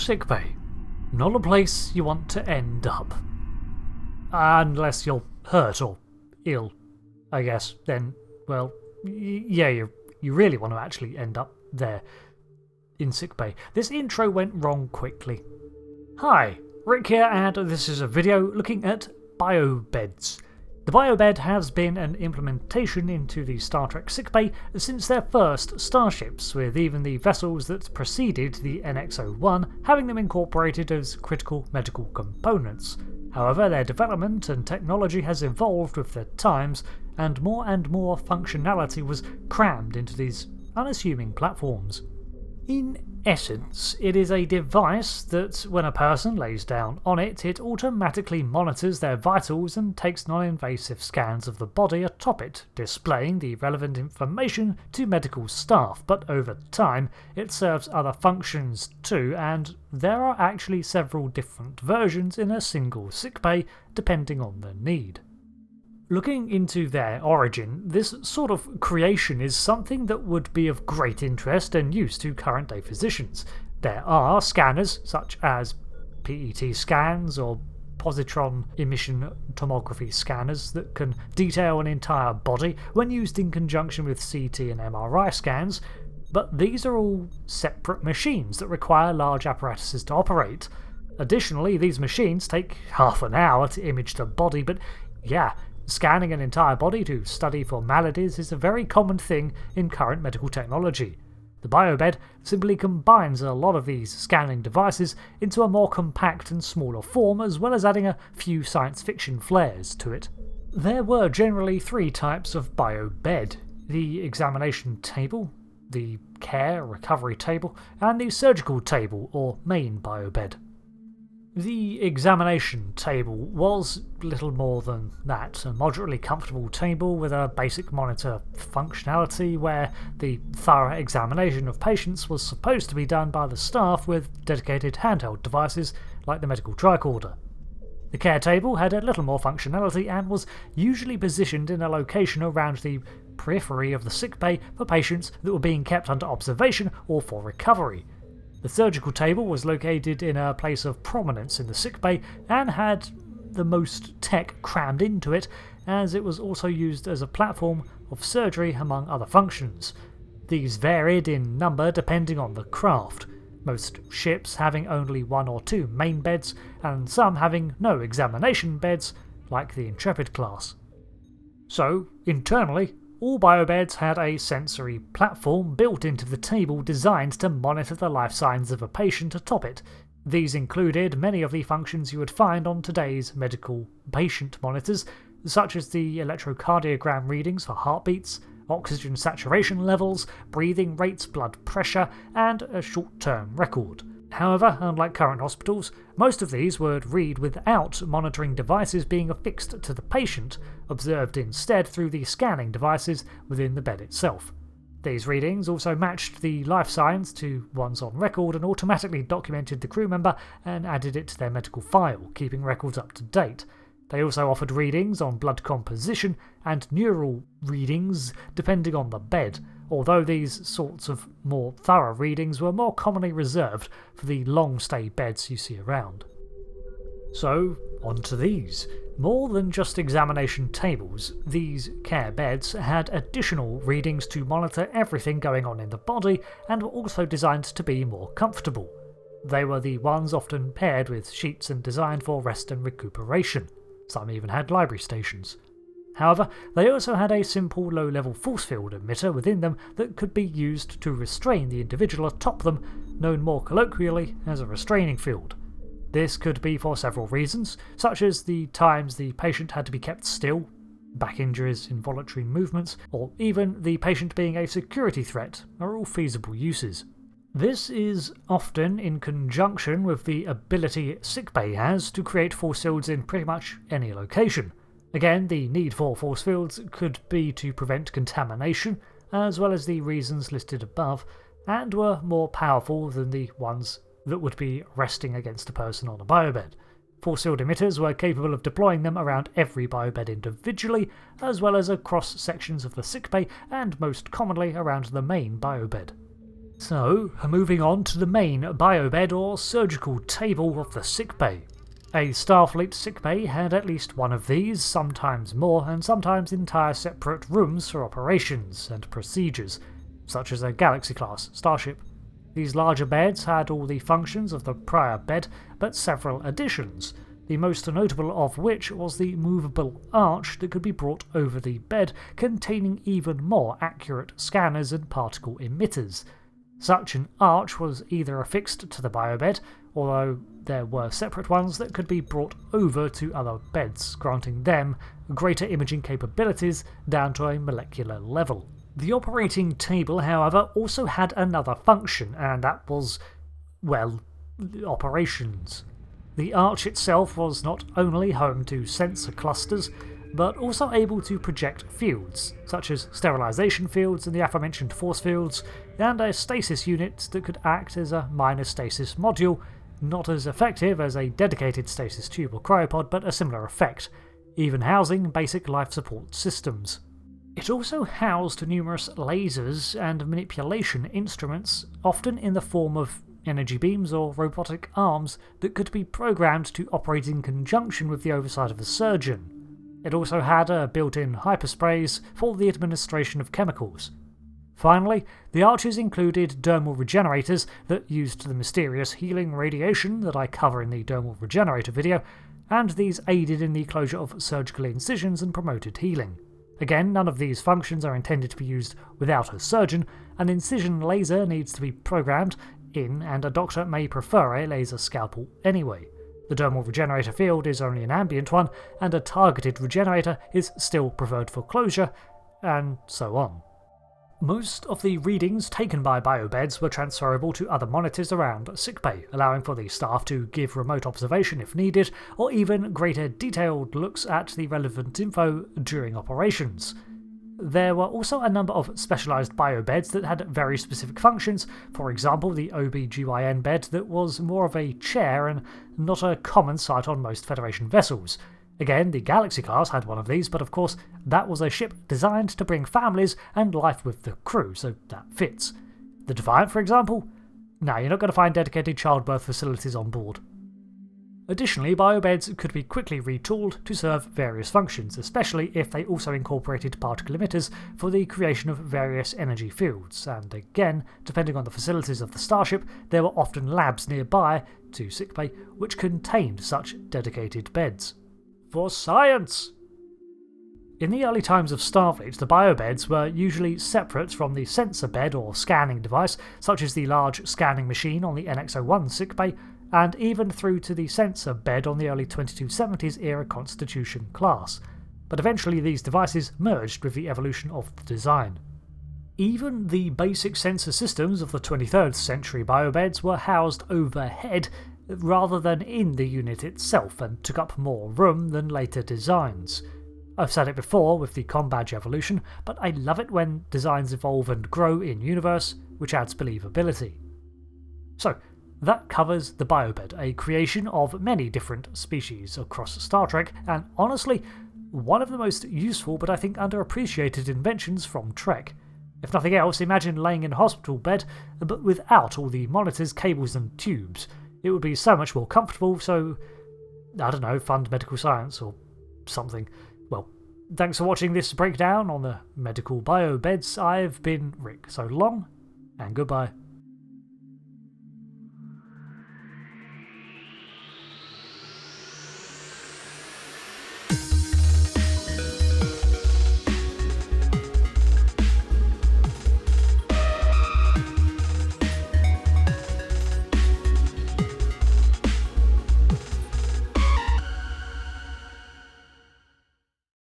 Sickbay. Not a place you want to end up. Unless you're hurt or ill, I guess. Then, well, yeah, you really want to actually end up there in sickbay. This intro went wrong quickly. Hi, Rick here, and this is a video looking at Biobeds. The Biobed has been an implementation into the Star Trek sickbay since their first starships, with even the vessels that preceded the NX-01 having them incorporated as critical medical components. However, their development and technology has evolved with the times, and more functionality was crammed into these unassuming platforms. In essence, it is a device that, when a person lays down on it, it automatically monitors their vitals and takes non-invasive scans of the body atop it, displaying the relevant information to medical staff, but over time it serves other functions too, and there are actually several different versions in a single sickbay depending on the need. Looking into their origin, this sort of creation is something that would be of great interest and use to current-day physicians. There are scanners, such as PET scans or positron emission tomography scanners, that can detail an entire body when used in conjunction with CT and MRI scans, but these are all separate machines that require large apparatuses to operate. Additionally, these machines take half an hour to image the body, but yeah, scanning an entire body to study for maladies is a very common thing in current medical technology. The Biobed simply combines a lot of these scanning devices into a more compact and smaller form, as well as adding a few science fiction flares to it. There were generally three types of Biobed: the examination table, the care recovery table, and the surgical table or main Biobed. The examination table was little more than that, a moderately comfortable table with a basic monitor functionality where the thorough examination of patients was supposed to be done by the staff with dedicated handheld devices like the medical tricorder. The care table had a little more functionality and was usually positioned in a location around the periphery of the sickbay for patients that were being kept under observation or for recovery. The surgical table was located in a place of prominence in the sickbay and had the most tech crammed into it, as it was also used as a platform of surgery among other functions. These varied in number depending on the craft, most ships having only one or two main beds, and some having no examination beds, like the Intrepid class. So, internally, all Biobeds had a sensory platform built into the table designed to monitor the life signs of a patient atop it. These included many of the functions you would find on today's medical patient monitors, such as the electrocardiogram readings for heartbeats, oxygen saturation levels, breathing rates, blood pressure, and a short-term record. However, unlike current hospitals, most of these would read without monitoring devices being affixed to the patient, observed instead through the scanning devices within the bed itself. These readings also matched the life signs to ones on record and automatically documented the crew member and added it to their medical file, keeping records up to date. They also offered readings on blood composition and neural readings depending on the bed, although these sorts of more thorough readings were more commonly reserved for the long-stay beds you see around. So, on to these. More than just examination tables, these care beds had additional readings to monitor everything going on in the body and were also designed to be more comfortable. They were the ones often paired with sheets and designed for rest and recuperation. Some even had library stations. However, they also had a simple low-level force field emitter within them that could be used to restrain the individual atop them, known more colloquially as a restraining field. This could be for several reasons, such as the times the patient had to be kept still, back injuries, involuntary movements, or even the patient being a security threat are all feasible uses. This is often in conjunction with the ability sickbay has to create force fields in pretty much any location. Again, the need for force fields could be to prevent contamination, as well as the reasons listed above, and were more powerful than the ones that would be resting against a person on a biobed. Force field emitters were capable of deploying them around every biobed individually, as well as across sections of the sickbay and most commonly around the main biobed. So, moving on to the main biobed or surgical table of the sickbay. A Starfleet sickbay had at least one of these, sometimes more, and sometimes entire separate rooms for operations and procedures, such as a Galaxy-class starship. These larger beds had all the functions of the prior bed, but several additions, the most notable of which was the movable arch that could be brought over the bed, containing even more accurate scanners and particle emitters. Such an arch was either affixed to the biobed, although there were separate ones that could be brought over to other beds, granting them greater imaging capabilities down to a molecular level. The operating table, however, also had another function, and that was, well, operations. The arch itself was not only home to sensor clusters, but also able to project fields, such as sterilization fields and the aforementioned force fields, and a stasis unit that could act as a minor stasis module, not as effective as a dedicated stasis tube or cryopod, but a similar effect, even housing basic life support systems. It also housed numerous lasers and manipulation instruments, often in the form of energy beams or robotic arms that could be programmed to operate in conjunction with the oversight of a surgeon. It also had a built-in hypersprays for the administration of chemicals. Finally, the arches included dermal regenerators that used the mysterious healing radiation that I cover in the dermal regenerator video, and these aided in the closure of surgical incisions and promoted healing. Again, none of these functions are intended to be used without a surgeon. An incision laser needs to be programmed in, and a doctor may prefer a laser scalpel anyway. The dermal regenerator field is only an ambient one, and a targeted regenerator is still preferred for closure, and so on. Most of the readings taken by biobeds were transferable to other monitors around sickbay, allowing for the staff to give remote observation if needed, or even greater detailed looks at the relevant info during operations. There were also a number of specialised biobeds that had very specific functions, for example the OB/GYN bed that was more of a chair and not a common sight on most Federation vessels. Again, the Galaxy class had one of these, but of course that was a ship designed to bring families and life with the crew, so that fits. The Defiant, for example? No, you're not going to find dedicated childbirth facilities on board. Additionally, biobeds could be quickly retooled to serve various functions, especially if they also incorporated particle emitters for the creation of various energy fields, and again, depending on the facilities of the starship, there were often labs nearby to sickbay which contained such dedicated beds. For science! In the early times of Starfleet, the biobeds were usually separate from the sensor bed or scanning device, such as the large scanning machine on the NX-01 sickbay, and even through to the sensor bed on the early 2270s era Constitution class, but eventually these devices merged with the evolution of the design. Even the basic sensor systems of the 23rd century biobeds were housed overhead rather than in the unit itself, and took up more room than later designs. I've said it before with the combadge evolution, but I love it when designs evolve and grow in universe, which adds believability. So, that covers the biobed, a creation of many different species across Star Trek, and honestly, one of the most useful but I think underappreciated inventions from Trek. If nothing else, imagine laying in a hospital bed, but without all the monitors, cables and tubes. It would be so much more comfortable, so I don't know, fund medical science or something. Well, thanks for watching this breakdown on the medical biobeds. I've been Rick, so long and goodbye.